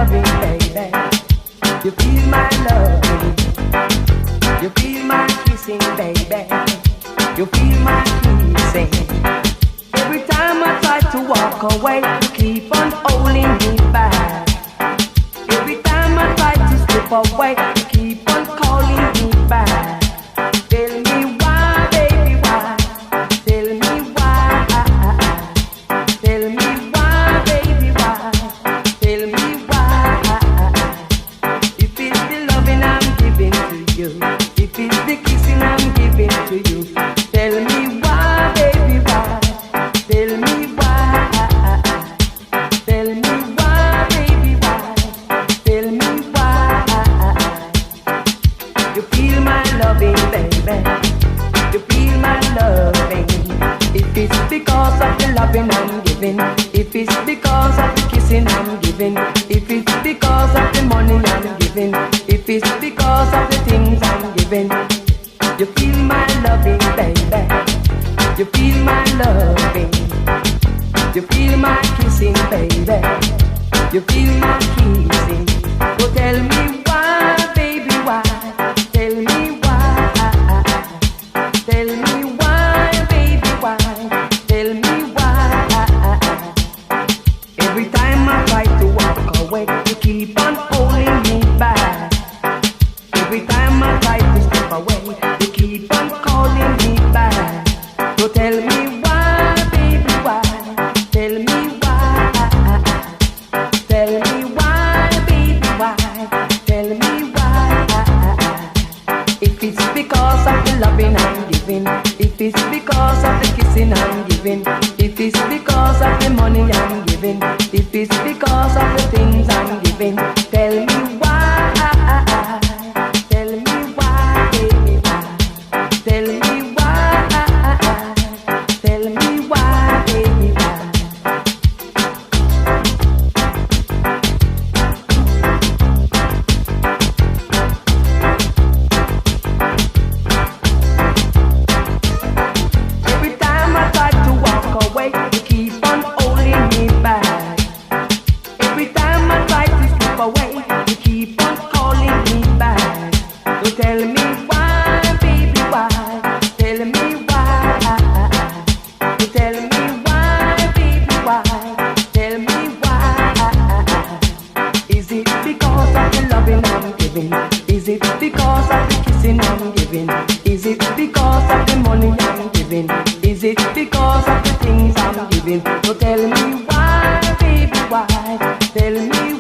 loving, baby. You feel my loving. You feel my kissing, baby. You feel my kissing. Every time I try to walk away, you keep on holding me back. Every time I try to slip away, you keep on calling me back. Tell me why, baby, why? Tell me why? Tell me why, baby, why? Tell me why? If it's the loving I'm giving to you, if it's the kissing I'm giving to you, tell me why, baby, why? Tell me why? Tell me why, baby, why? Tell me why? You feel my loving, baby. You feel my loving. If it's because of the loving I'm giving, if it's because of the kissing I'm giving, if it's because of the money I'm giving, if it's because of the things I'm giving, you feel my loving, baby. You feel my loving. You feel my kissing, baby. You feel my kissing. So tell me why, baby, why? Tell me why? Tell me why, baby, why? Tell me why? Every time I try to walk away, you keep on holding me back. Every time I try to step away, you keep on calling me back. So tell me why, baby, why? Tell me why? Tell me why, baby, why? Tell me why? If it's because of the loving I'm giving, if it's because of the kissing I'm giving, if it's because of the money I'm giving, if it's because of the things I'm giving, tell me why? Tell me why, baby, why? Tell me why? Tell me why, baby, why? Every time I try to walk away, you keep on holding me back. Every time I try to slip away, you keep on calling me back. So tell me why, baby, why? Tell me why? So tell me why, baby, why? Tell me why? Is it because of the loving I'm giving? Is it because of the kissing I'm giving? Is it because of the money I'm giving? Is it because of the things I'm giving? So tell me why, baby, why? Tell me